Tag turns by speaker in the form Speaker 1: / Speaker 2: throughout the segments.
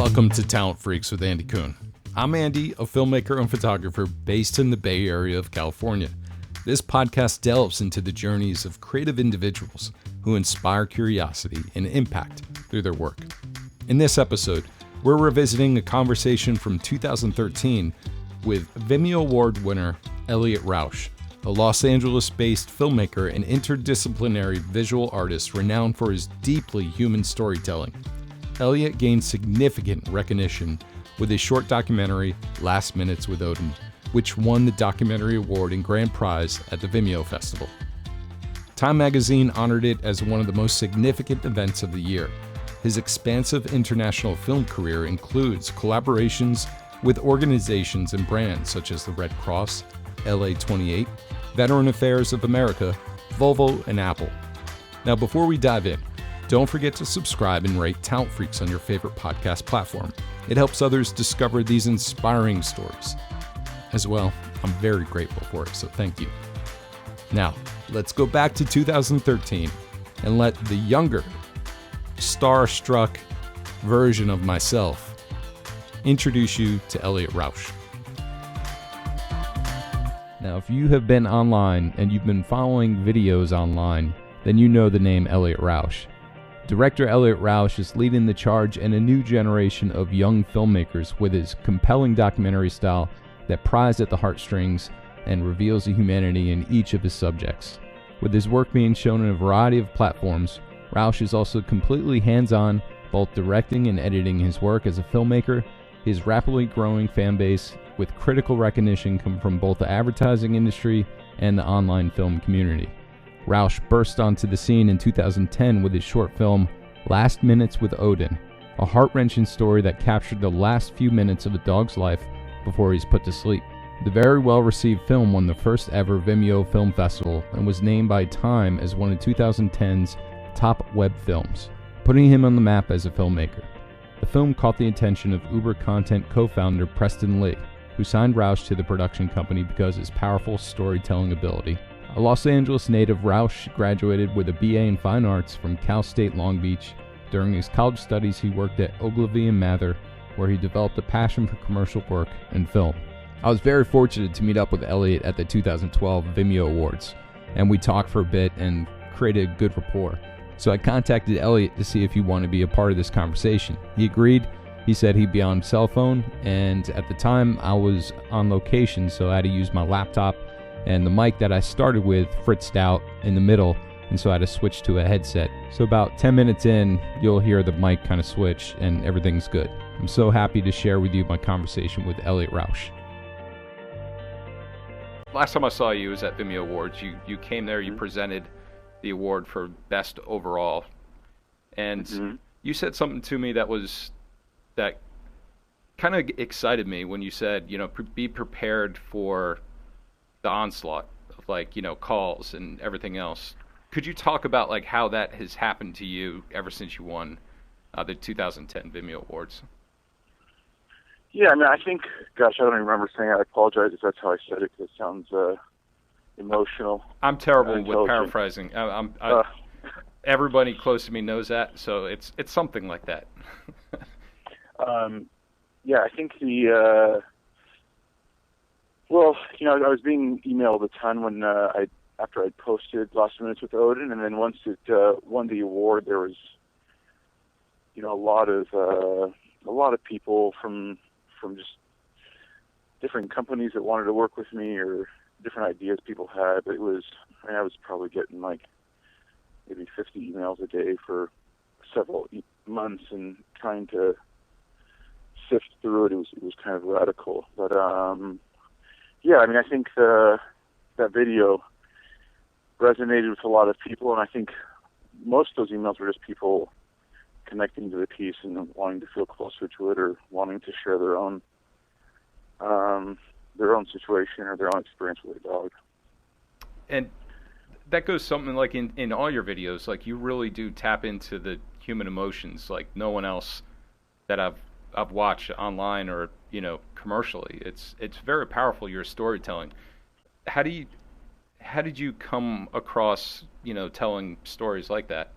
Speaker 1: Welcome to Talent Freaks with Andy Coon. I'm Andy, a filmmaker and photographer based in the Bay Area of California. This podcast delves into the journeys of creative individuals who inspire curiosity and impact through their work. In this episode, we're revisiting a conversation from 2013 with Vimeo Award winner Eliot Rausch, a Los Angeles-based filmmaker and interdisciplinary visual artist renowned for his deeply human storytelling. Eliot gained significant recognition with his short documentary, Last Minutes with Odin, which won the Documentary Award and Grand Prize at the Vimeo Festival. Time magazine honored it as one of the most significant events of the year. His expansive international film career includes collaborations with organizations and brands such as the Red Cross, LA28, Veteran Affairs of America, Volvo, and Apple. Now, before we dive in, don't forget to subscribe and rate Talent Freaks on your favorite podcast platform. It helps others discover these inspiring stories. As well, I'm very grateful for it, so thank you. Now, let's go back to 2013 and let the younger, starstruck version of myself introduce you to Eliot Rausch. Now, if you have been online and you've been following videos online, then you know the name Eliot Rausch. Director Eliot Rausch is leading the charge in a new generation of young filmmakers with his compelling documentary style that pries at the heartstrings and reveals the humanity in each of his subjects. With his work being shown in a variety of platforms, Rausch is also completely hands-on, both directing and editing his work as a filmmaker. His rapidly growing fan base with critical recognition come from both the advertising industry and the online film community. Rausch burst onto the scene in 2010 with his short film, Last Minutes with Odin, a heart-wrenching story that captured the last few minutes of a dog's life before he's put to sleep. The very well-received film won the first ever Vimeo Film Festival and was named by Time as one of 2010's top web films, putting him on the map as a filmmaker. The film caught the attention of Uber Content co-founder Preston Lee, who signed Rausch to the production company because of his powerful storytelling ability. A Los Angeles native, Rausch graduated with a BA in Fine Arts from Cal State Long Beach. During his college studies, he worked at Ogilvy and Mather, where he developed a passion for commercial work and film. I was very fortunate to meet up with Eliot at the 2012 Vimeo Awards, and we talked for a bit and created a good rapport. So I contacted Eliot to see if he wanted to be a part of this conversation. He agreed. He said he'd be on cell phone, and at the time I was on location, so I had to use my laptop, and the mic that I started with fritzed out in the middle, and so I had to switch to a headset. So about 10 minutes in, you'll hear the mic kind of switch, and everything's good. I'm so happy to share with you my conversation with Eliot Rausch. Last time I saw you was at Vimeo Awards. You came there, you presented the award for Best Overall, and you said something to me that kind of excited me when you said, be prepared for the onslaught of calls and everything else. Could you talk about how that has happened to you ever since you won the 2010 Vimeo Awards?
Speaker 2: Yeah, I think, gosh, I don't even remember saying it. I apologize if that's how I said it, because it sounds emotional.
Speaker 1: I'm terrible with paraphrasing. Everybody close to me knows that, so it's something like that.
Speaker 2: Yeah, I think I was being emailed a ton when after I'd posted Last Minutes with Odin, and then once it won the award, there was a lot of people from just different companies that wanted to work with me, or different ideas people had. But I was probably getting maybe 50 emails a day for several months, and trying to sift through it. It was kind of radical, but I think that video resonated with a lot of people, and I think most of those emails were just people connecting to the piece and wanting to feel closer to it, or wanting to share their own situation or their own experience with a dog.
Speaker 1: And that goes something like in all your videos, you really do tap into the human emotions like no one else that I've watched online or commercially. It's very powerful, your storytelling. How did you come across telling stories like that?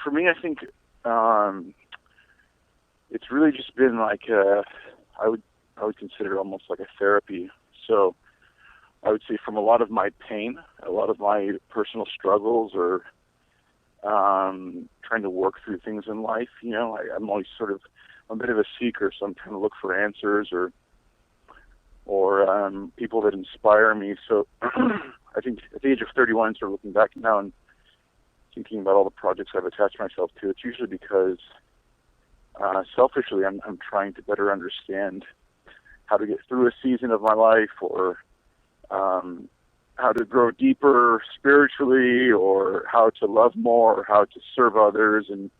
Speaker 2: For me, I think it's really just been like I would consider it almost like a therapy. So I would say from a lot of my pain, a lot of my personal struggles, or trying to work through things in life. I'm always I'm a bit of a seeker, so I'm trying to look for answers or people that inspire me. So I think at the age of 31, sort of looking back now and thinking about all the projects I've attached myself to, it's usually because selfishly I'm trying to better understand how to get through a season of my life, or how to grow deeper spiritually, or how to love more, or how to serve others. And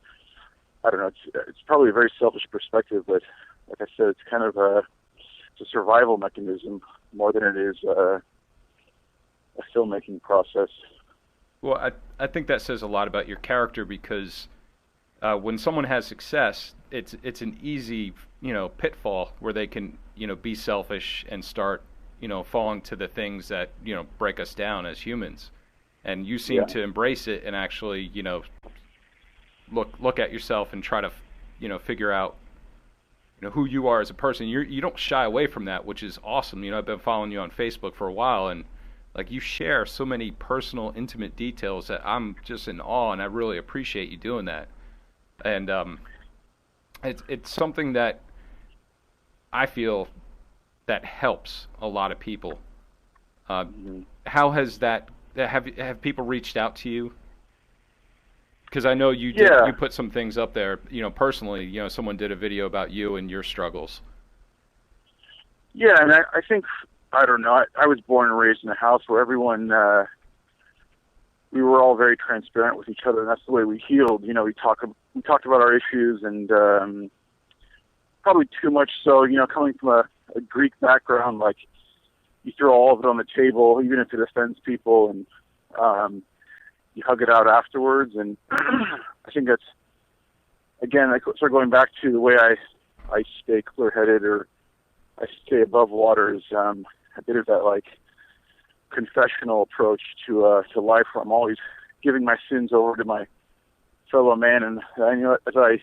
Speaker 2: I don't know, it's probably a very selfish perspective, but like I said, it's kind of it's a survival mechanism more than it is a filmmaking process.
Speaker 1: Well, I think that says a lot about your character, because when someone has success, it's an easy, pitfall where they can, be selfish and start, falling to the things that, break us down as humans. And you seem to embrace it and actually, look at yourself and try to, figure out, who you are as a person. You don't shy away from that, which is awesome. I've been following you on Facebook for a while, and like, you share so many personal, intimate details that I'm just in awe, and I really appreciate you doing that. And it's something that I feel that helps a lot of people. How has that? Have people reached out to you? Because I know you put some things up there. Personally, someone did a video about you and your struggles.
Speaker 2: Yeah, and I think, I don't know, I was born and raised in a house where everyone, we were all very transparent with each other, and that's the way we healed. We talked about our issues, and probably too much so, coming from a Greek background, like, you throw all of it on the table, even if it offends people, and you hug it out afterwards. And I think that's, again, I start going back to the way I stay clear-headed, or I stay above water, is a bit of that, like, confessional approach to life, where I'm always giving my sins over to my fellow man. And as I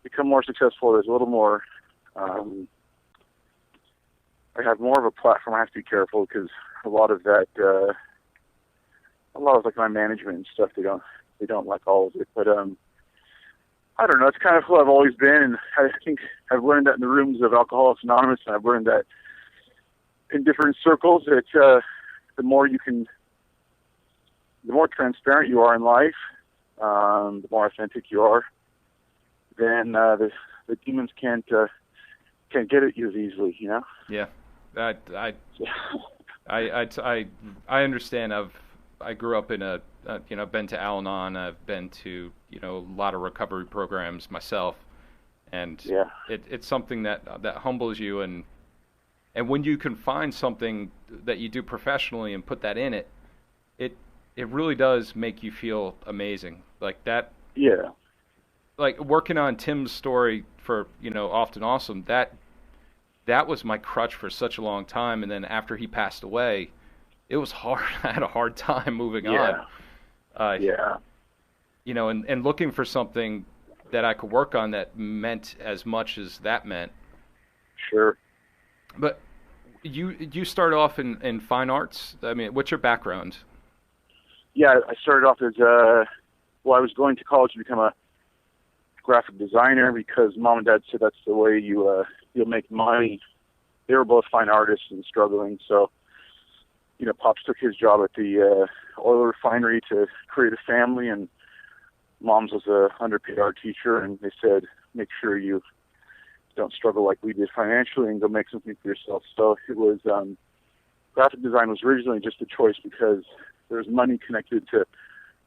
Speaker 2: become more successful, there's a little more, I have more of a platform. I have to be careful, because a lot of like my management and stuff, they don't like all of it. But I don't know, it's kind of who I've always been, and I think I've learned that in the rooms of Alcoholics Anonymous, and I've learned that in different circles, that the more transparent you are in life, the more authentic you are, then the demons can't get at you as easily,
Speaker 1: Yeah, I understand. I grew up in I've been to Al-Anon, I've been to a lot of recovery programs myself, and it's something that humbles you, and when you can find something that you do professionally and put that in it, it really does make you feel amazing. Like that.
Speaker 2: Yeah.
Speaker 1: Like working on Tim's story for Often Awesome, that was my crutch for such a long time, and then after he passed away, it was hard. I had a hard time moving on. And looking for something that I could work on that meant as much as that meant.
Speaker 2: Sure.
Speaker 1: But you started off in fine arts. I mean, what's your background?
Speaker 2: Yeah, I started off as I was going to college to become a graphic designer, because Mom and Dad said that's the way you'll make money. They were both fine artists and struggling, so Pops took his job at the oil refinery to create a family, and Mom's was a underpaid art teacher, and they said, make sure you don't struggle like we did financially and go make something for yourself. So it was, graphic design was originally just a choice because there was money connected to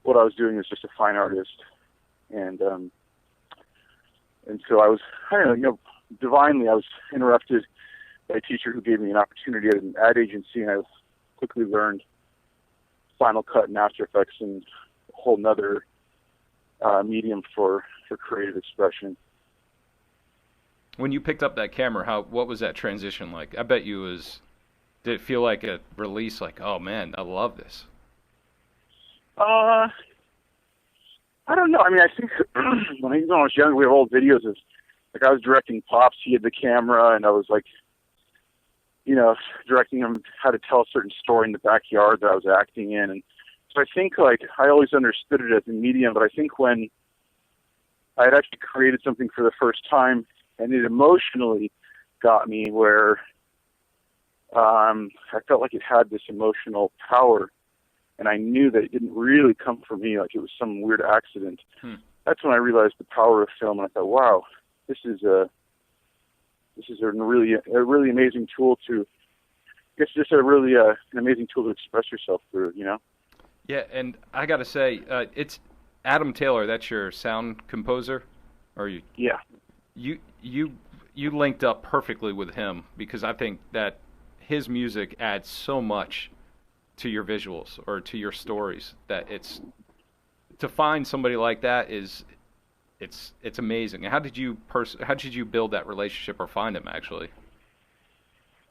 Speaker 2: what I was doing as just a fine artist. And so I was, divinely, I was interrupted by a teacher who gave me an opportunity at an ad agency, and I quickly learned Final Cut and After Effects, and a whole nother medium for creative expression.
Speaker 1: When you picked up that camera, what was that transition like? I bet did it feel like a release, like, oh man, I love this?
Speaker 2: I don't know. I mean, I think when I was younger, we have old videos of like I was directing Pops, he had the camera, and I was like, directing him how to tell a certain story in the backyard that I was acting in. And so I think like I always understood it as a medium, but I think when I had actually created something for the first time and it emotionally got me where I felt like it had this emotional power, and I knew that it didn't really come from me, like it was some weird accident. That's when I realized the power of film, and I thought, wow, this is a really amazing tool to, I guess just a really an amazing tool to express yourself through,
Speaker 1: Yeah, and I got to say, it's Adam Taylor, that's your sound composer? Or you?
Speaker 2: Yeah.
Speaker 1: You linked up perfectly with him, because I think that his music adds so much to your visuals or to your stories that it's to find somebody like that is it's amazing. How did you build that relationship or find him actually?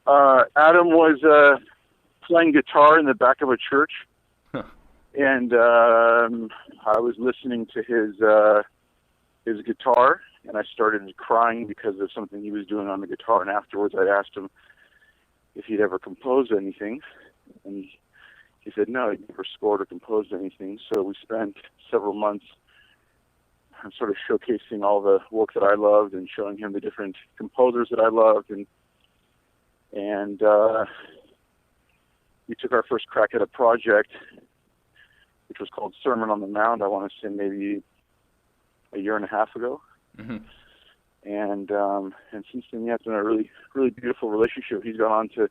Speaker 2: Adam was playing guitar in the back of a church, and I was listening to his guitar, and I started crying because of something he was doing on the guitar. And afterwards, I asked him if he'd ever composed anything, and he said no, he'd never scored or composed anything. So we spent several months sort of showcasing all the work that I loved and showing him the different composers that I loved, and we took our first crack at a project, which was called Sermon on the Mount. I want to say maybe a year and a half ago.
Speaker 1: Mm-hmm.
Speaker 2: And since then, yeah, it's been a really, really beautiful relationship. He's gone on to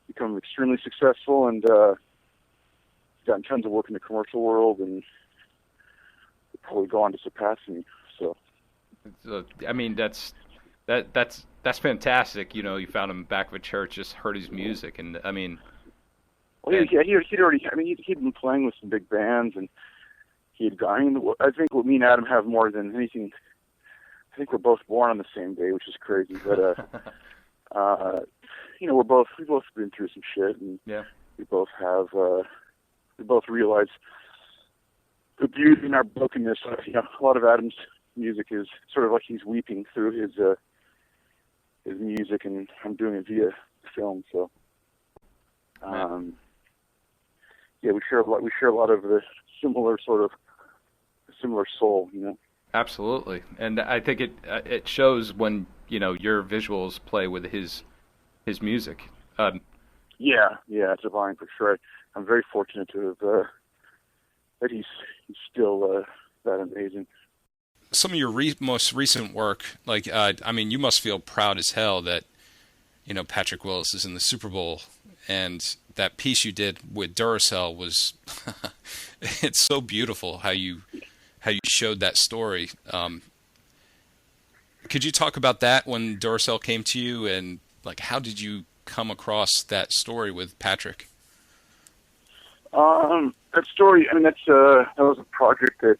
Speaker 2: become extremely successful, and gotten tons of work in the commercial world, and will probably go on to surpass me. So,
Speaker 1: I mean, that's fantastic. You found him back of a church, just heard his music, and I mean,
Speaker 2: well, he'd already. I mean, he'd been playing with some big bands, and he had gone. I think what me and Adam have more than anything, I think we're both born on the same day, which is crazy. But we've both been through some shit, and
Speaker 1: yeah,
Speaker 2: we both realize the beauty in our brokenness. A lot of Adam's music is sort of like he's weeping through his music, and I'm doing it via film. So, yeah, we share a lot of the similar soul,
Speaker 1: Absolutely, and I think it shows when your visuals play with his music.
Speaker 2: Yeah, it's divine for sure. I'm very fortunate to have that he's still that amazing.
Speaker 3: Some of your most recent work, like I mean, you must feel proud as hell that Patrick Willis is in the Super Bowl, and that piece you did with Duracell was it's so beautiful how you showed that story. Could you talk about that when Duracell came to you, and like how did you come across that story with Patrick?
Speaker 2: That story, I mean, that was a project that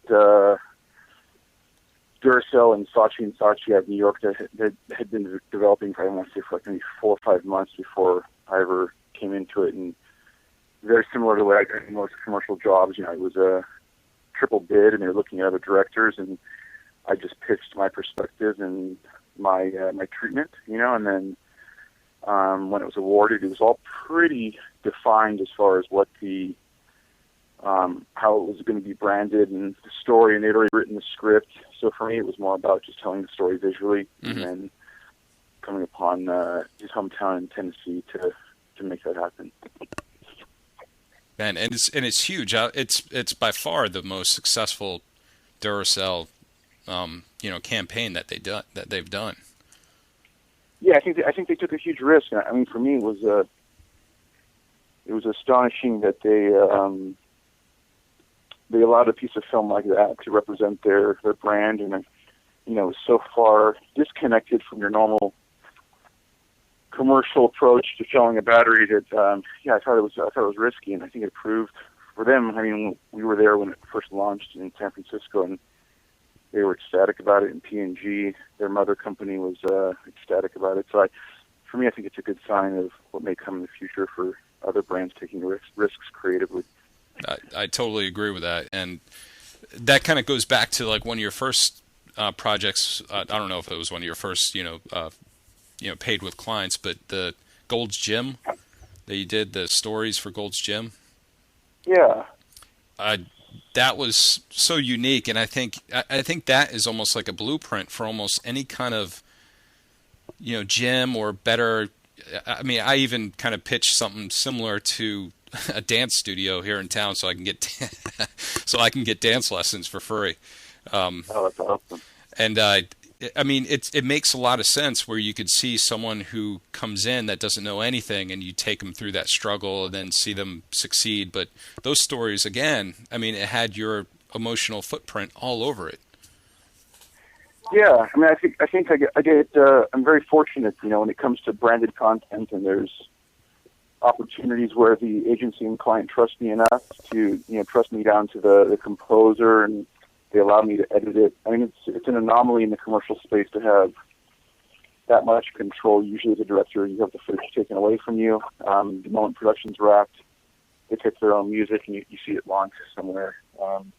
Speaker 2: Duracell and Saatchi out of New York that had been developing for, I want to say, for like maybe 4 or 5 months before I ever came into it. And very similar to the way I got most commercial jobs, it was a triple bid, and they were looking at other directors, and I just pitched my perspective and my treatment, and then when it was awarded, it was all pretty defined as far as what the how it was going to be branded and the story, and they'd already written the script. So for me, it was more about just telling the story visually, and then coming upon his hometown in Tennessee to make that happen.
Speaker 3: Man, and it's huge. It's by far the most successful Duracell campaign that they've done.
Speaker 2: Yeah, I think they took a huge risk. I mean, for me, it was astonishing that they allowed a piece of film like that to represent their brand, and it was so far disconnected from your normal commercial approach to selling a battery that I thought it was risky, and I think it proved for them. I mean, we were there when it first launched in San Francisco, and they were ecstatic about it. And P&G, their mother company, was ecstatic about it. So for me, I think it's a good sign of what may come in the future for other brands taking risks creatively.
Speaker 3: I totally agree with that, and that kind of goes back to like one of your first projects. I don't know if it was one of your first, paid with clients, but the Gold's Gym that you did, the stories for Gold's Gym.
Speaker 2: Yeah.
Speaker 3: That was so unique, and I think that is almost like a blueprint for almost any kind of, gym or better. I mean, I even kind of pitched something similar to a dance studio here in town, so I can get dance lessons for free.
Speaker 2: That's awesome.
Speaker 3: And I mean, it makes a lot of sense where you could see someone who comes in that doesn't know anything, and you take them through that struggle and then see them succeed. But those stories, again, I mean, it had your emotional footprint all over it.
Speaker 2: Yeah, I mean, I think I'm very fortunate, when it comes to branded content, and there's opportunities where the agency and client trust me enough to, trust me down to the composer, and they allow me to edit it. I mean, it's an anomaly in the commercial space to have that much control. Usually as a director, you have the footage taken away from you. The moment production's wrapped, they pick their own music, and you see it launch somewhere on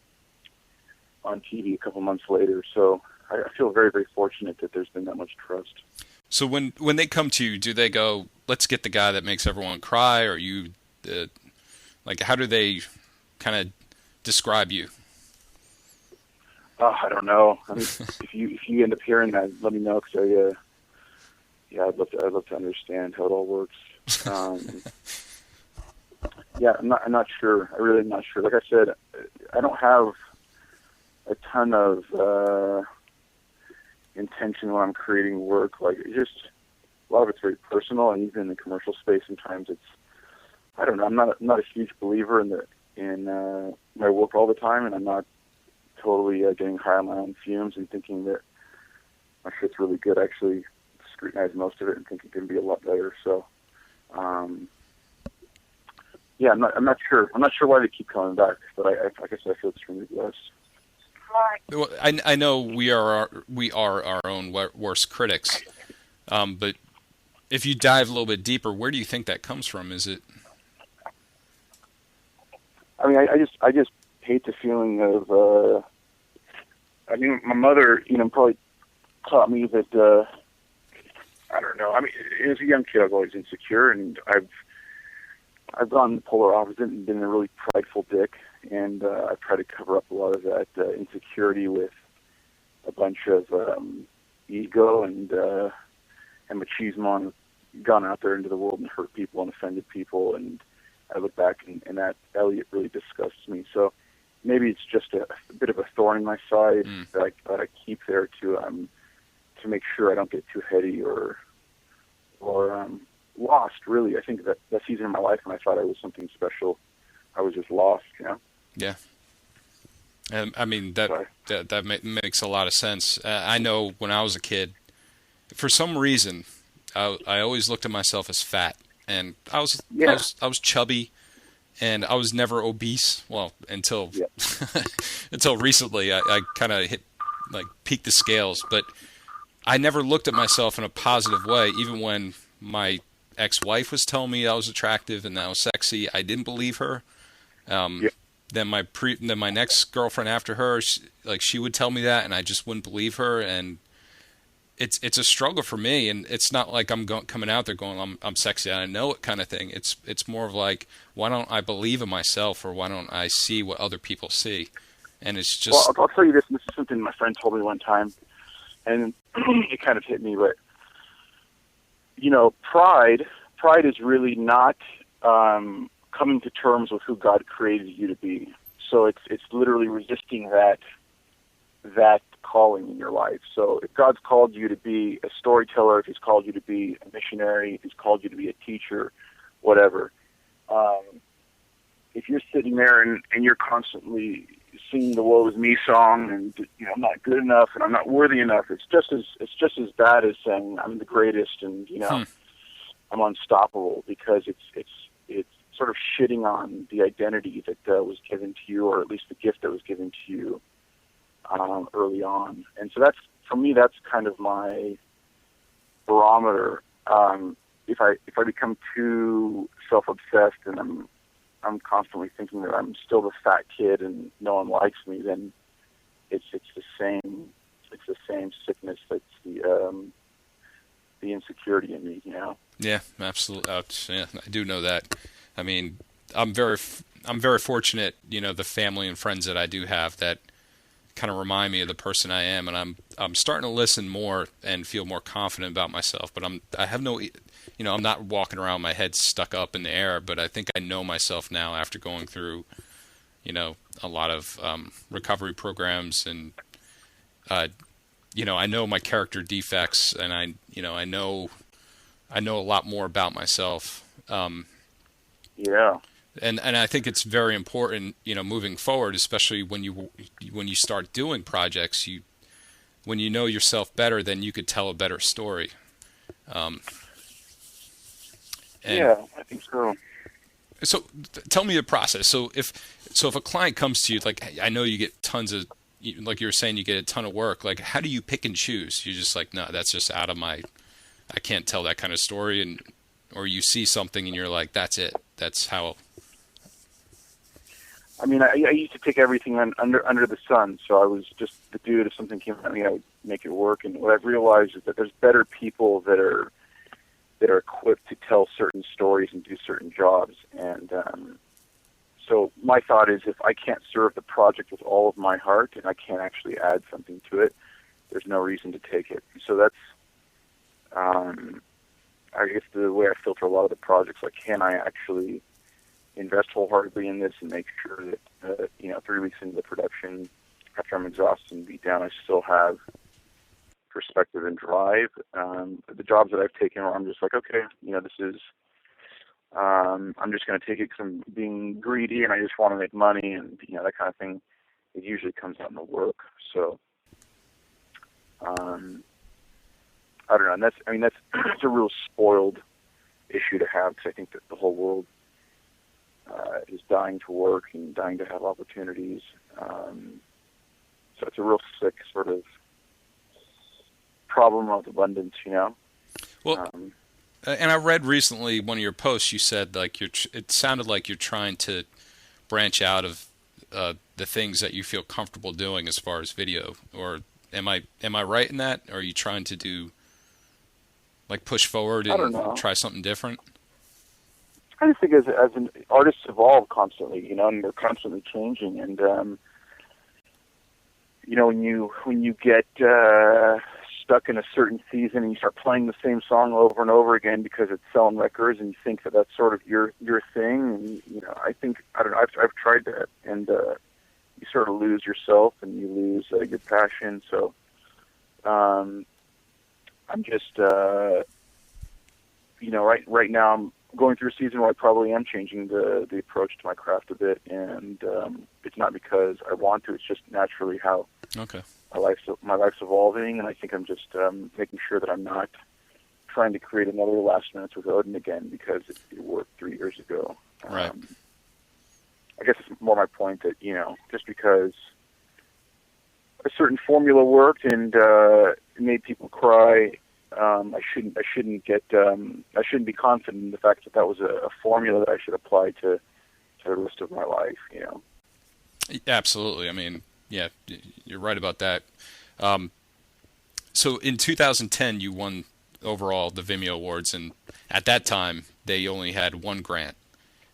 Speaker 2: TV a couple months later. So I feel very, very fortunate that there's been that much trust.
Speaker 3: So when they come to you, do they go, let's get the guy that makes everyone cry, or how do they kind of describe you?
Speaker 2: I don't know. I mean, if you end up hearing that, let me know, because I'd love to understand how it all works. Yeah, I'm not sure. I really am not sure. Like I said, I don't have a ton of intention when I'm creating work. Like, it's just a lot of it's very personal, and even in the commercial space, sometimes it's, I don't know. I'm not a huge believer in my work all the time, and I'm not totally getting high on my own fumes and thinking that my shit's really good. I actually scrutinize most of it and think it can be a lot better. So, yeah, I'm not sure. I'm not sure why they keep coming back, but I guess I feel extremely blessed.
Speaker 3: Well, I know we are our own worst critics, but if you dive a little bit deeper, where do you think that comes from? Is it?
Speaker 2: I mean, I just hate the feeling of. I mean, my mother, probably taught me that. I don't know. I mean, as a young kid, I was always insecure, and I've gone the polar opposite and been a really prideful dick, and I've tried to cover up a lot of that insecurity with a bunch of ego and machismo, and gone out there into the world and hurt people and offended people, and I look back and that Eliot really disgusts me. So maybe it's just a bit of a thorn in my side that I keep there to make sure I don't get too heady or lost. Really, I think that season in my life when I thought I was something special, I was just lost.
Speaker 3: Yeah. I mean that makes a lot of sense. I know when I was a kid, for some reason, I always looked at myself as fat, and I was chubby, and I was never obese. Well, until until recently, I kind of peaked the scales, but I never looked at myself in a positive way. Even when my ex-wife was telling me I was attractive and that I was sexy, I didn't believe her. Then my next girlfriend after her, she would tell me that, and I just wouldn't believe her. And it's a struggle for me, and it's not like I'm coming out there going I'm sexy, I know it kind of thing. It's more of like, why don't I believe in myself, or why don't I see what other people see? And it's just.
Speaker 2: Well, I'll tell you this. This is something my friend told me one time, and it kind of hit me. But pride is really not coming to terms with who God created you to be. So it's literally resisting that calling in your life. So if God's called you to be a storyteller, if He's called you to be a missionary, if He's called you to be a teacher, whatever, if you're sitting there and you're constantly singing the "woe is me" song, and I'm not good enough and I'm not worthy enough, it's just as bad as saying I'm the greatest and I'm unstoppable, because it's sort of shitting on the identity that was given to you, or at least the gift that was given to you early on. And so for me, that's kind of my barometer. If I become too self-obsessed and I'm constantly thinking that I'm still the fat kid and no one likes me, then it's the
Speaker 3: Yeah, absolutely. Yeah, I do know that. I mean, I'm very fortunate. The family and friends that I do have that kind of remind me of the person I am, and I'm starting to listen more and feel more confident about myself. But I have no, I'm not walking around with my head stuck up in the air. But I think I know myself now after going through, a lot of recovery programs, and I know my character defects, and I know a lot more about myself.
Speaker 2: Yeah.
Speaker 3: And I think it's very important, moving forward, especially when you start doing projects, when you know yourself better, then you could tell a better story.
Speaker 2: Yeah, I think so.
Speaker 3: So tell me the process. So if a client comes to you, like, I know you get tons of, like you were saying, you get a ton of work. Like, how do you pick and choose? You're just like, no, that's just out of I can't tell that kind of story, or you see something and you're like, that's it. That's how.
Speaker 2: I mean, I used to take everything under the sun, so I was just the dude. If something came at me, I would make it work. And what I've realized is that there's better people that are equipped to tell certain stories and do certain jobs. And so my thought is, if I can't serve the project with all of my heart and I can't actually add something to it, there's no reason to take it. So that's, I guess, the way I filter a lot of the projects. Like, can I actually invest wholeheartedly in this and make sure that 3 weeks into the production, after I'm exhausted and beat down, I still have perspective and drive. The jobs that I've taken where I'm just like, okay, this is, I'm just going to take it because I'm being greedy and I just want to make money, and that kind of thing. It usually comes out in the work. So I don't know. And that's it's a real spoiled issue to have, because I think that the whole world is dying to work and dying to have opportunities. So it's a real sick sort of problem of abundance,
Speaker 3: Well, and I read recently one of your posts. You said, like, it sounded like you're trying to branch out of the things that you feel comfortable doing as far as video. Or am I right in that? Or are you trying to do, like, push forward and try something different?
Speaker 2: I just think as an artists evolve constantly, and they're constantly changing. And when you get stuck in a certain season and you start playing the same song over and over again because it's selling records, and you think that that's sort of your thing, and I don't know, I've tried that, and you sort of lose yourself and you lose your passion. So I'm just right now I'm going through a season where I probably am changing the approach to my craft a bit, and it's not because I want to. It's just naturally how my life's evolving, and I think I'm just making sure that I'm not trying to create another Last Minutes with Odin again because it worked 3 years ago.
Speaker 3: Right.
Speaker 2: I guess it's more my point that just because a certain formula worked and it made people cry, I shouldn't be confident in the fact that was a formula that I should apply to the rest of my life.
Speaker 3: Absolutely. I mean, yeah, you're right about that. So in 2010, you won overall the Vimeo Awards, and at that time they only had one grant,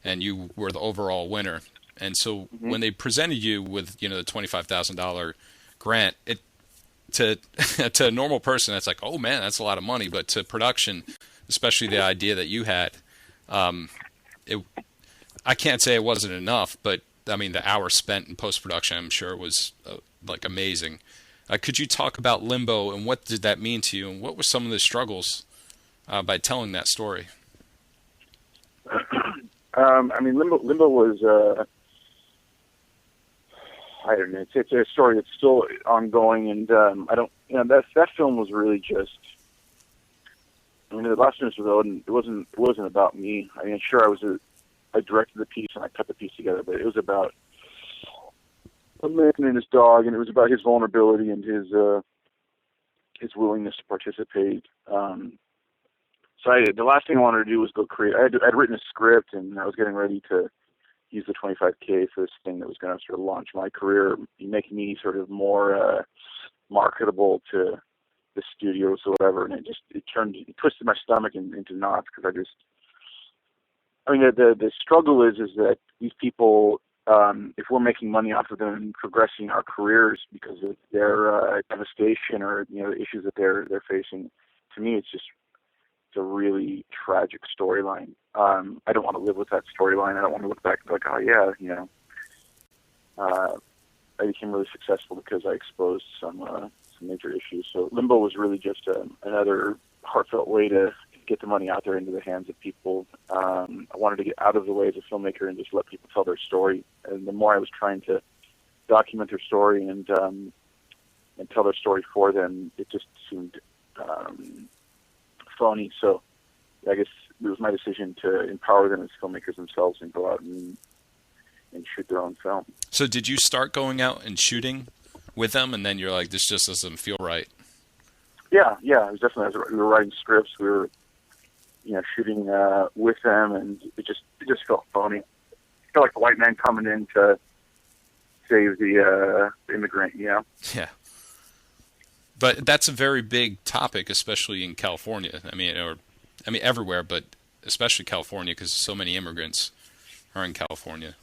Speaker 3: and you were the overall winner. And so when they presented you with the $25,000 grant, to a normal person, that's like, oh man, that's a lot of money. But to production, especially the idea that you had, I can't say it wasn't enough, but I mean, the hours spent in post-production, I'm sure, was like amazing. Could you talk about Limbo and what did that mean to you, and what were some of the struggles by telling that story?
Speaker 2: I mean, Limbo was, I don't know. It's a story that's still ongoing, and I don't. That film was really just. I mean, The Last Minutes with Odin. It wasn't about me. I mean, sure, I directed the piece and I cut the piece together, but it was about a man and his dog, and it was about his vulnerability and his willingness to participate. So the last thing I wanted to do was go create. I'd written a script, and I was getting ready to use the $25K for this thing that was going to sort of launch my career, make me sort of more marketable to the studios or whatever, and it twisted my stomach into knots, because the struggle is that these people, if we're making money off of them and progressing our careers because of their devastation or the issues that they're facing, to me it's a really tragic storyline. I don't want to live with that storyline. I don't want to look back and be like, oh yeah, I became really successful because I exposed some major issues. So Limbo was really just another heartfelt way to get the money out there into the hands of people. I wanted to get out of the way as a filmmaker and just let people tell their story. And the more I was trying to document their story and tell their story for them, it just seemed phony. So I guess it was my decision to empower them as filmmakers themselves and go out and shoot their own film.
Speaker 3: So did you start going out and shooting with them, and then you're like, this just doesn't feel right?
Speaker 2: Yeah, it was definitely, we were writing scripts, we were shooting with them, and it just felt phony. It felt like the white man coming in to save the immigrant,
Speaker 3: Yeah. But that's a very big topic, especially in California. I mean, everywhere, but especially California, because so many immigrants are in California.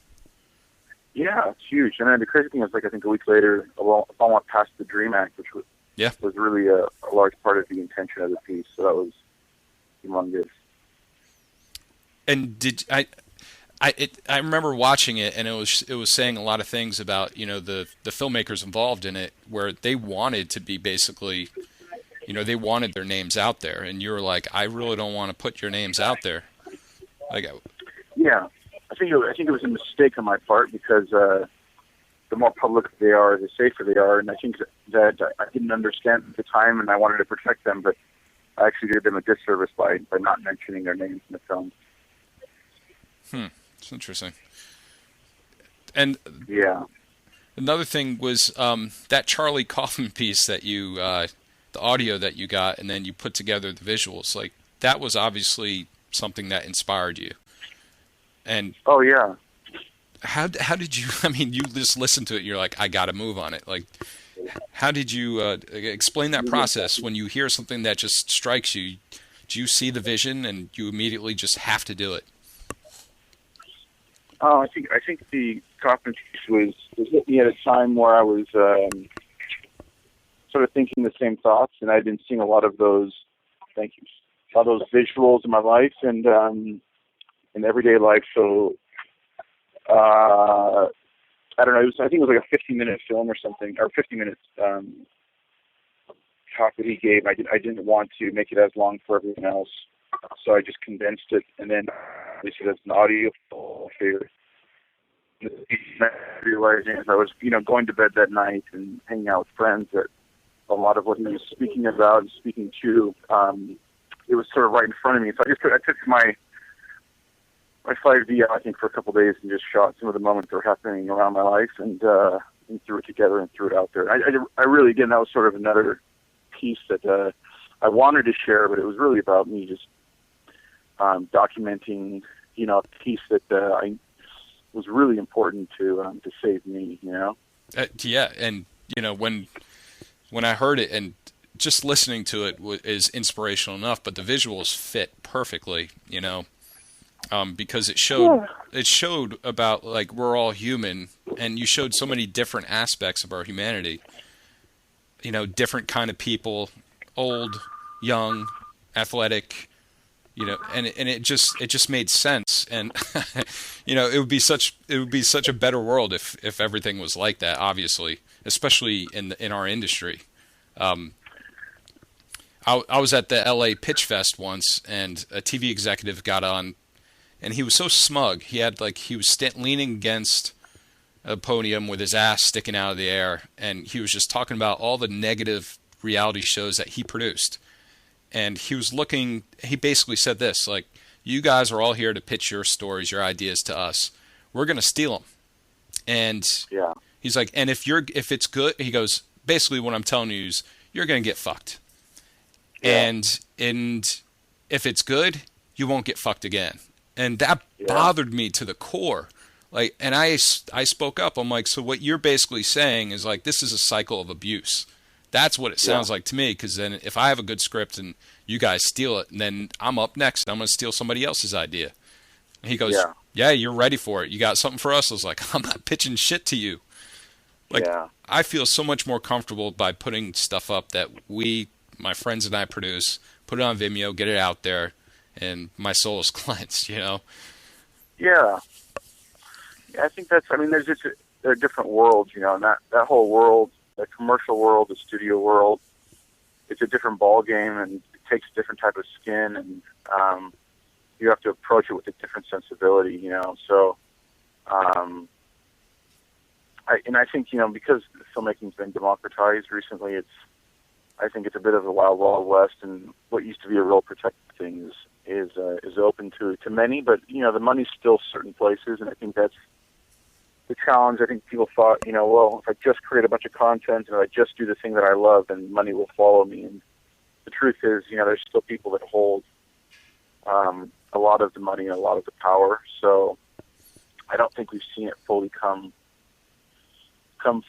Speaker 2: Yeah, it's huge. And then the crazy thing is, I think a week later, Obama passed the DREAM Act, which was really a large part of the intention of the piece. So that was humongous.
Speaker 3: And I remember watching it, and it was saying a lot of things about the filmmakers involved in it, where they wanted to be basically, they wanted their names out there, and you were like, I really don't want to put your names out there.
Speaker 2: Yeah, I think it was a mistake on my part, because the more public they are, the safer they are, and I think that I didn't understand at the time, and I wanted to protect them, but I actually did them a disservice by not mentioning their names in the film.
Speaker 3: It's interesting. And
Speaker 2: yeah,
Speaker 3: another thing was that Charlie Kaufman piece that you, the audio that you got, and then you put together the visuals. Like, that was obviously something that inspired you. And
Speaker 2: oh yeah,
Speaker 3: how did you? I mean, you just listened to it, and you're like, I got to move on it. Like, how did you explain that process when you hear something that just strikes you? Do you see the vision and you immediately just have to do it?
Speaker 2: Oh, I think the Kaufman piece was hit me at a time where I was sort of thinking the same thoughts, and I'd been seeing a lot of those. Thank you. A lot of those visuals in my life and in everyday life. So I don't know. I think it was like a 50-minute film or something, or 50 minutes talk that he gave. I didn't want to make it as long for everyone else, so I just condensed it, and then obviously that's an audio favorite. Realizing as I was, going to bed that night and hanging out with friends, that a lot of what he was speaking about and speaking to, it was sort of right in front of me. So I took my 5D, I think, for a couple of days and just shot some of the moments that were happening around my life and threw it together and threw it out there. I really, again, that was sort of another piece that I wanted to share, but it was really about me just documenting, a piece that I was really important to save me,
Speaker 3: Yeah, and when I heard it and just listening to it is inspirational enough, but the visuals fit perfectly, because it showed about, like, we're all human, and you showed so many different aspects of our humanity. Different kind of people, old, young, athletic, and it just made sense. And it would be such a better world if everything was like that, obviously, especially in our industry. I was at the LA Pitch Fest once, and a TV executive got on, and he was so smug. He was leaning against a podium with his ass sticking out of the air, and he was just talking about all the negative reality shows that he produced. And he basically said this, like, you guys are all here to pitch your stories, your ideas to us. We're going to steal them. And he's like, and if it's good, he goes, basically what I'm telling you is you're going to get fucked. Yeah. And if it's good, you won't get fucked again. And that bothered me to the core. Like, and I spoke up. I'm like, so what you're basically saying is, like, this is a cycle of abuse That's what it sounds like to me, because then if I have a good script and you guys steal it, and then I'm up next and I'm going to steal somebody else's idea. And he goes, yeah, you're ready for it. You got something for us? I was like, I'm not pitching shit to you. Like, I feel so much more comfortable by putting stuff up that my friends and I produce, put it on Vimeo, get it out there, and my soul is cleansed, you know?
Speaker 2: Yeah. I think there are different worlds, you know, and that whole world, the commercial world, the studio world, it's a different ball game, and it takes a different type of skin, and you have to approach it with a different sensibility, you know. So, I think, you know, because filmmaking's been democratized recently, I think it's a bit of a wild, wild west, and what used to be a real protected thing is open to many, but, you know, the money's still certain places, and I think that's the challenge. I think people thought, you know, well, if I just create a bunch of content and I just do the thing that I love, then money will follow me. And the truth is, you know, there's still people that hold a lot of the money and a lot of the power. So I don't think we've seen it fully come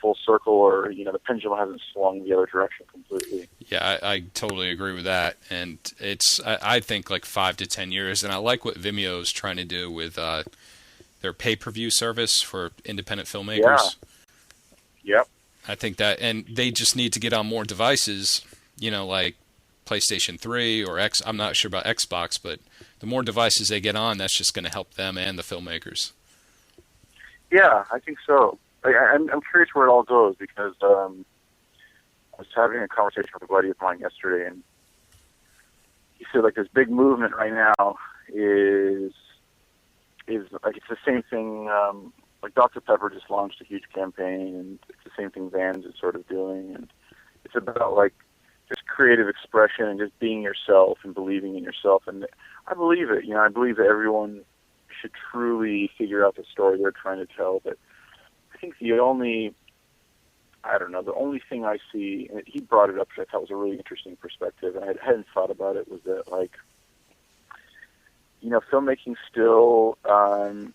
Speaker 2: full circle, or, you know, the pendulum hasn't swung the other direction completely.
Speaker 3: Yeah, I totally agree with that. And I think like 5 to 10 years, and I like what Vimeo is trying to do with their pay-per-view service for independent filmmakers.
Speaker 2: Yeah. Yep.
Speaker 3: I think that, and they just need to get on more devices, you know, like PlayStation 3 or I'm not sure about Xbox, but the more devices they get on, that's just going to help them and the filmmakers.
Speaker 2: Yeah, I think so. I'm curious where it all goes, because I was having a conversation with a buddy of mine yesterday, and he said, like, this big movement right now is like, it's the same thing, like Dr. Pepper just launched a huge campaign, and it's the same thing Vans is sort of doing, and it's about, like, just creative expression and just being yourself and believing in yourself. And I believe it, you know, I believe that everyone should truly figure out the story they're trying to tell. But I think the only thing I see, and he brought it up, which I thought was a really interesting perspective, and I hadn't thought about it, was that, like, you know, filmmaking still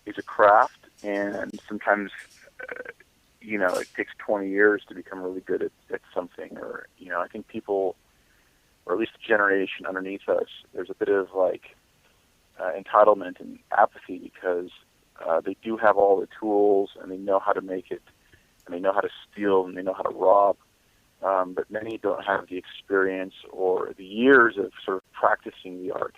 Speaker 2: is a craft, and sometimes, you know, it takes 20 years to become really good at something. Or, you know, I think people, or at least the generation underneath us, there's a bit of, like, entitlement and apathy, because they do have all the tools, and they know how to make it, and they know how to steal, and they know how to rob. But many don't have the experience or the years of sort of practicing the art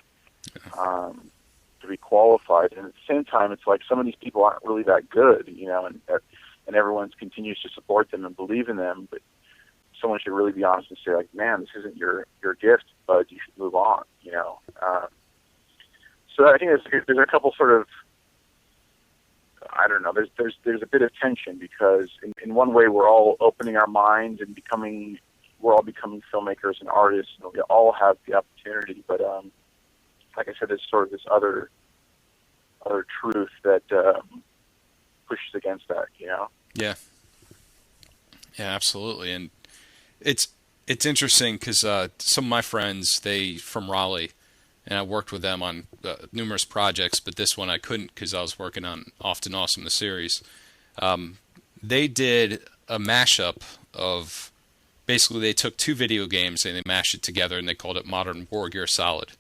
Speaker 2: to be qualified. And at the same time, it's like some of these people aren't really that good, you know, and everyone continues to support them and believe in them. But someone should really be honest and say, like, man, this isn't your gift, but you should move on, you know. So I think there's a couple sort of, I don't know, there's a bit of tension, because in one way we're all opening our minds and we're all becoming filmmakers and artists, and we all have the opportunity. But like I said, there's sort of this other truth that pushes against that, you know?
Speaker 3: Yeah. Yeah, absolutely. And it's interesting, because some of my friends, they from Raleigh, and I worked with them on numerous projects, but this one I couldn't because I was working on Often Awesome, the series. They did a mashup of, basically they took 2 video games and they mashed it together, and they called it Modern War Gear Solid.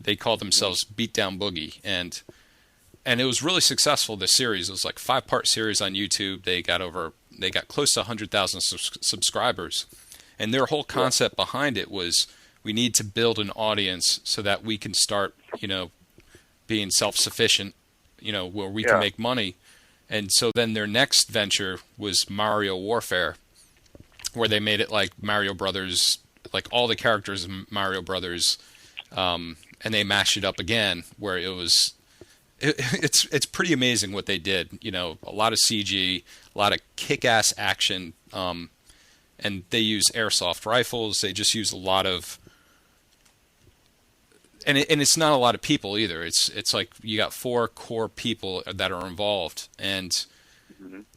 Speaker 3: They called themselves Beatdown Boogie, and it was really successful, this series. It was like a 5-part series on YouTube. They got close to 100,000 subscribers, and their whole concept behind it was, we need to build an audience so that we can start, you know, being self-sufficient, you know, where we can make money. And so then their next venture was Mario Warfare, where they made it like Mario Brothers, like all the characters in Mario Brothers, and they mashed it up again, where it's pretty amazing what they did. You know, a lot of CG, a lot of kick-ass action, and they use airsoft rifles. They just use a lot of, and it's not a lot of people either. It's like you got 4 core people that are involved, and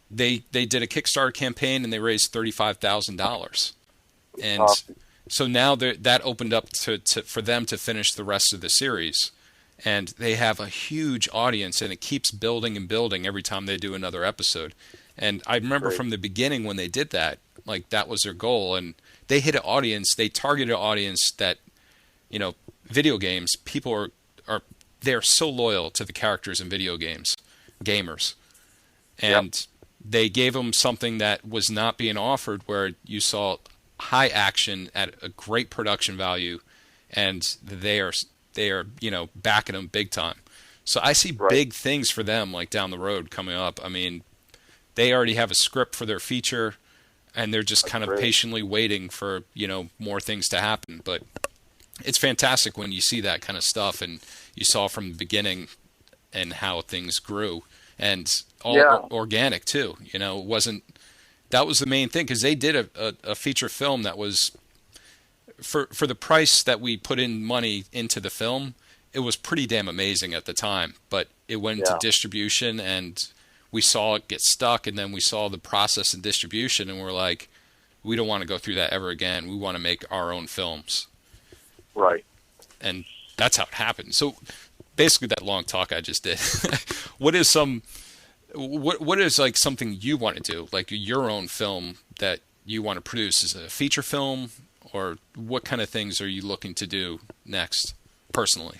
Speaker 3: they did a Kickstarter campaign, and they raised $35,000, and so now that opened up for them to finish the rest of the series, and they have a huge audience, and it keeps building and building every time they do another episode. And I remember from the beginning when they did that, like, that was their goal, and they hit an audience, they targeted an audience that, you know, video games, people are they're so loyal to the characters in video games, gamers. And they gave them something that was not being offered, where you saw high action at a great production value, and they are you know, backing them big time. So I see big things for them, like down the road coming up. I mean, they already have a script for their feature, and they're just kind of patiently waiting for, you know, more things to happen. But it's fantastic when you see that kind of stuff, and you saw from the beginning and how things grew, and all organic too. You know, it wasn't, that was the main thing, because they did a feature film that was, for the price that we put in money into the film, it was pretty damn amazing at the time. But it went into distribution, and we saw it get stuck, and then we saw the process and distribution, and we're like, we don't want to go through that ever again. We want to make our own films.
Speaker 2: Right.
Speaker 3: And that's how it happened. So basically that long talk I just did. What is like something you want to do, like your own film that you want to produce? Is it a feature film, or what kind of things are you looking to do next personally?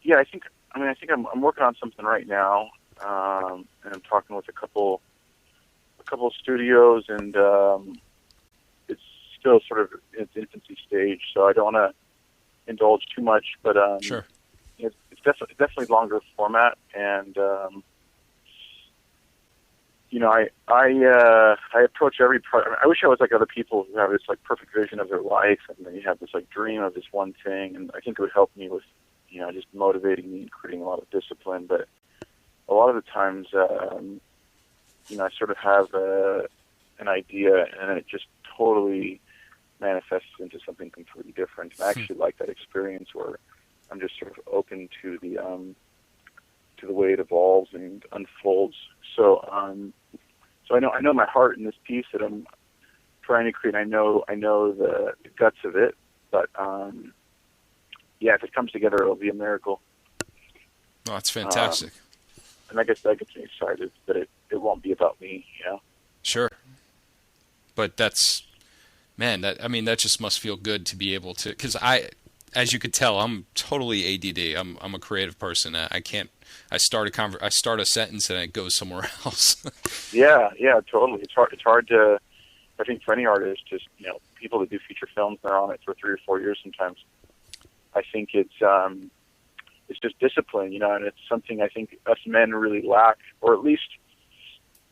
Speaker 2: Yeah, I think I'm working on something right now, and I'm talking with a couple of studios, and it's still sort of in its infancy stage, so I don't want to indulge too much. But
Speaker 3: sure,
Speaker 2: it's definitely longer format, and you know, I approach every I wish I was like other people who have this like perfect vision of their life, and then you have this like dream of this one thing, and I think it would help me with, you know, just motivating me and creating a lot of discipline. But a lot of the times, you know, I sort of have an idea, and it just totally manifests into something completely different. And I actually like that experience where I'm just sort of open to the way it evolves and unfolds. So, so I know my heart in this piece that I'm trying to create. I know the guts of it, but yeah, if it comes together, it'll be a miracle.
Speaker 3: Oh, that's fantastic.
Speaker 2: And I guess that gets me excited that it won't be about me, you know?
Speaker 3: Sure. But that's, man, that just must feel good to be able to, because as you could tell, I'm totally ADD. I'm a creative person. I start a sentence and it goes somewhere else. Yeah,
Speaker 2: totally. It's hard to, I think for any artist, just, you know, people that do feature films, they're on it for 3 or 4 years sometimes. I think it's just discipline, you know, and it's something I think us men really lack, or at least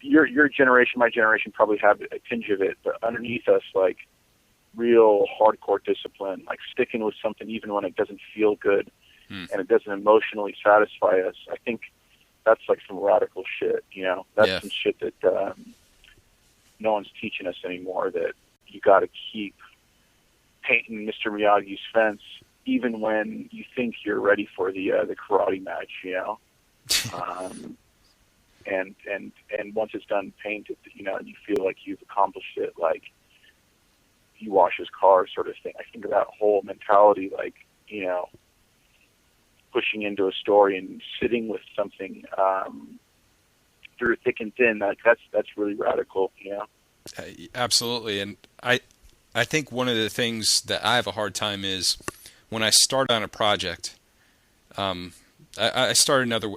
Speaker 2: your generation, my generation probably have a tinge of it, but underneath us, like real hardcore discipline, like sticking with something even when it doesn't feel good and it doesn't emotionally satisfy us. I think that's like some radical shit, you know. That's some shit that no one's teaching us anymore, that you got to keep painting Mr. Miyagi's fence even when you think you're ready for the karate match, you know. And once it's done painted, you know, and you feel like you've accomplished it, like you wash his car sort of thing. I think of that whole mentality, like, you know, pushing into a story and sitting with something through thick and thin. That's really radical, you know.
Speaker 3: Absolutely. And I think one of the things that I have a hard time is when I start on a project. I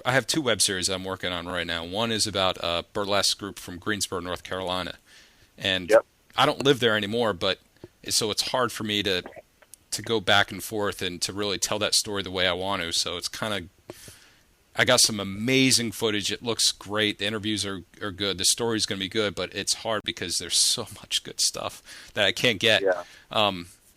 Speaker 3: have 2 web series I'm working on right now. One is about a burlesque group from Greensboro, North Carolina, and I don't live there anymore. But so it's hard for me to go back and forth and to really tell that story the way I want to. So it's kind of, I got some amazing footage. It looks great. The interviews are good. The story's going to be good, but it's hard because there's so much good stuff that I can't get.
Speaker 2: Yeah.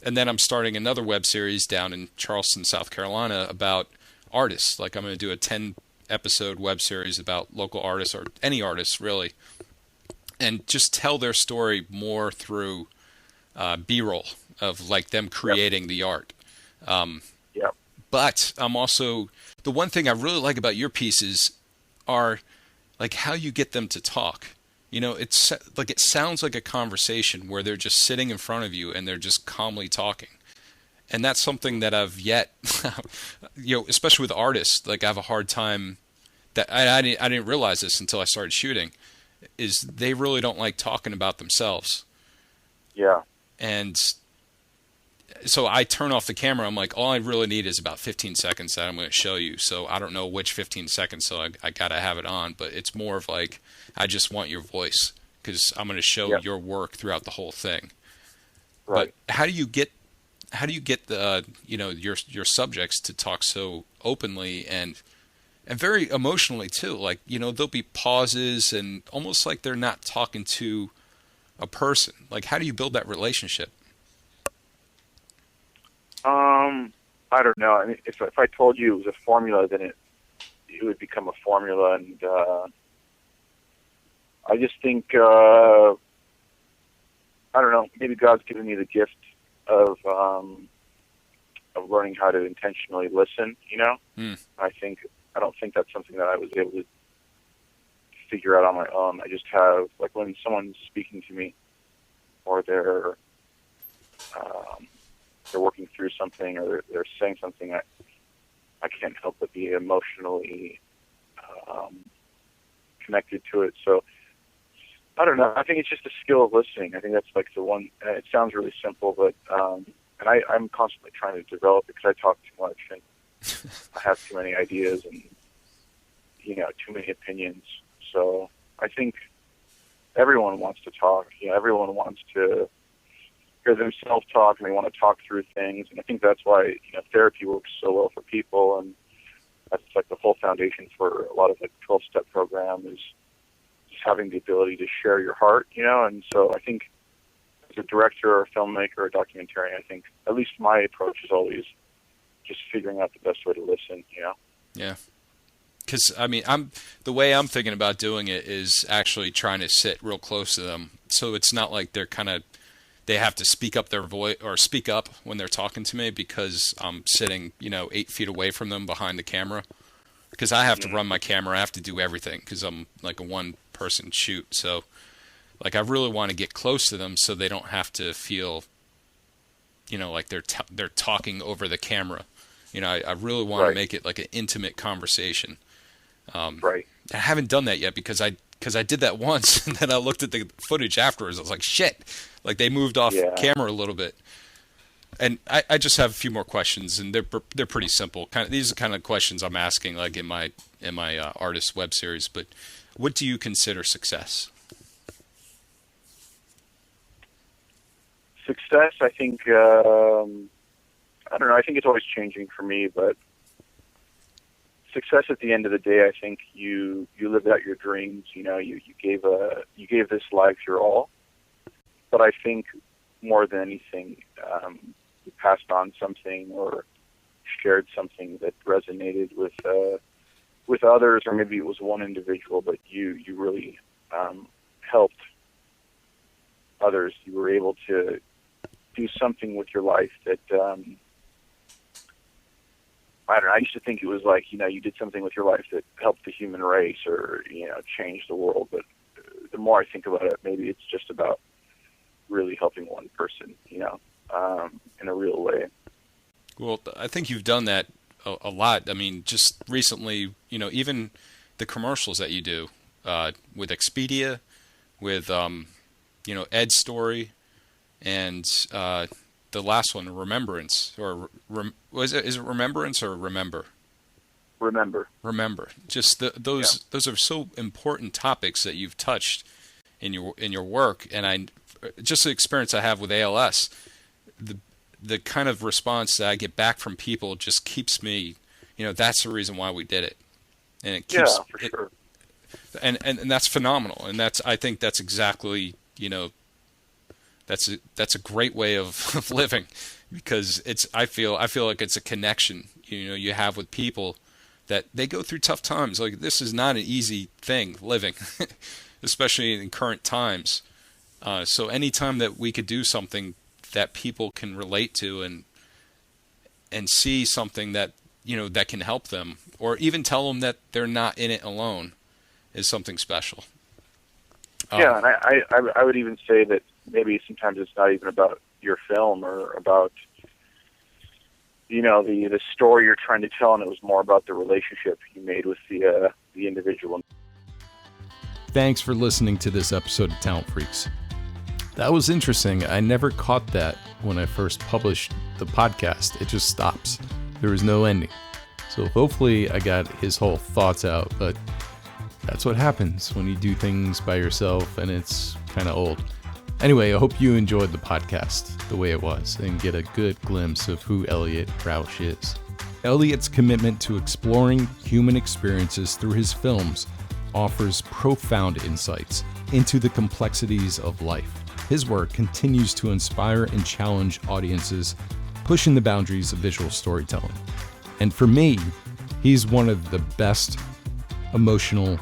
Speaker 3: And then I'm starting another web series down in Charleston, South Carolina, about artists. Like I'm going to do a 10-episode web series about local artists, or any artists really, and just tell their story more through B-roll of like them creating the art. But I'm also, the one thing I really like about your pieces are like how you get them to talk. You know, it's like, it sounds like a conversation where they're just sitting in front of you and they're just calmly talking. And that's something that I've yet, you know, especially with artists, like I have a hard time, that I didn't realize this until I started shooting, is they really don't like talking about themselves.
Speaker 2: Yeah.
Speaker 3: And so I turn off the camera. I'm like, all I really need is about 15 seconds that I'm going to show you. So I don't know which 15 seconds, so I got to have it on. But it's more of like, I just want your voice because I'm going to show your work throughout the whole thing.
Speaker 2: Right.
Speaker 3: But how do you get the your subjects to talk so openly and very emotionally too? Like, there'll be pauses and almost like they're not talking to a person. Like, how do you build that relationship?
Speaker 2: I don't know. I mean, if I told you it was a formula, then it would become a formula, and I just think I don't know. Maybe God's given me the gift of learning how to intentionally listen. I don't think that's something that I was able to figure out on my own. I just have, like, when someone's speaking to me, or they're working through something, or they're saying something, I can't help but be emotionally connected to it. So I don't know. I think it's just a skill of listening. I think that's like the one. It sounds really simple, but and I'm constantly trying to develop it because I talk too much and I have too many ideas and too many opinions. So I think everyone wants to talk. Everyone wants to hear themselves talk, and they want to talk through things. And I think that's why therapy works so well for people, and that's like the whole foundation for a lot of the 12-step program is just having the ability to share your heart. And so I think as a director or a filmmaker or a documentarian, I think at least my approach is always just figuring out the best way to listen.
Speaker 3: Yeah. Because the way I'm thinking about doing it is actually trying to sit real close to them, so it's not like they have to speak up their voice or speak up when they're talking to me because I'm sitting 8 feet away from them behind the camera. Because I have to run my camera, I have to do everything because I'm like a one-person shoot. So, like, I really want to get close to them so they don't have to feel, like they're talking over the camera. I really want to make it like an intimate conversation.
Speaker 2: Right.
Speaker 3: I haven't done that yet because I did that once, and then I looked at the footage afterwards. I was like, shit, like they moved off camera a little bit. And I just have a few more questions, and they're pretty simple. These are kind of questions I'm asking, like in my artist web series. But what do you consider success?
Speaker 2: Success, I think. I don't know. I think it's always changing for me, but success at the end of the day, I think you lived out your dreams. You gave this life your all. But I think more than anything, you passed on something or shared something that resonated with others, or maybe it was one individual, but you really helped others. You were able to do something with your life that I don't know. I used to think it was like, you did something with your life that helped the human race or, changed the world. But the more I think about it, maybe it's just about really helping one person, in a real way.
Speaker 3: Well, I think you've done that a lot. I mean, just recently, even the commercials that you do with Expedia, with, Ed's story, and the last one, Remembrance, or is it Remembrance or Remember? Remember. Just those are so important topics that you've touched in your work, and just the experience I have with ALS, the kind of response that I get back from people just keeps me, that's the reason why we did it, and it keeps
Speaker 2: for sure.
Speaker 3: And that's phenomenal, and I think that's exactly that's a great way of living, because I feel like it's a connection you have with people that they go through tough times. Like, this is not an easy thing, living, especially in current times. So anytime that we could do something that people can relate to and see something that that can help them, or even tell them that they're not in it alone, is something special.
Speaker 2: Yeah, and I would even say that maybe sometimes it's not even about your film or about the story you're trying to tell, and it was more about the relationship you made with the individual.
Speaker 1: Thanks for listening to this episode of Talent Freaks. That was interesting. I never caught that when I first published the podcast. It just stops. There was no ending. So hopefully I got his whole thoughts out, but that's what happens when you do things by yourself and it's kind of old. Anyway, I hope you enjoyed the podcast the way it was and get a good glimpse of who Eliot Rausch is. Eliot's commitment to exploring human experiences through his films offers profound insights into the complexities of life. His work continues to inspire and challenge audiences, pushing the boundaries of visual storytelling. And for me, he's one of the best emotional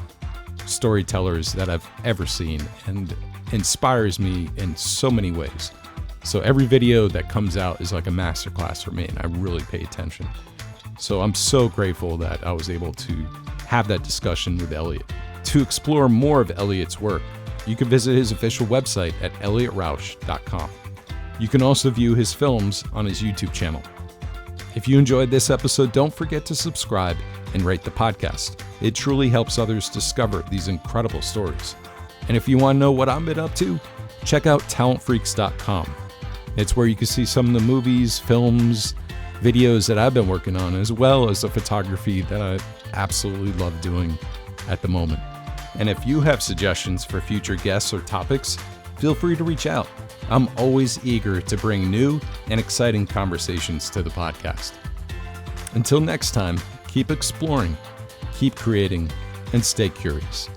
Speaker 1: storytellers that I've ever seen and inspires me in so many ways. So every video that comes out is like a masterclass for me, and I really pay attention. So I'm so grateful that I was able to have that discussion with Eliot. To explore more of Eliot's work, you can visit his official website at eliotrausch.com. You can also view his films on his YouTube channel. If you enjoyed this episode, don't forget to subscribe and rate the podcast. It truly helps others discover these incredible stories. And if you want to know what I've been up to, check out talentfreaks.com. It's where you can see some of the movies, films, videos that I've been working on, as well as the photography that I absolutely love doing at the moment. And if you have suggestions for future guests or topics, feel free to reach out. I'm always eager to bring new and exciting conversations to the podcast. Until next time, keep exploring, keep creating, and stay curious.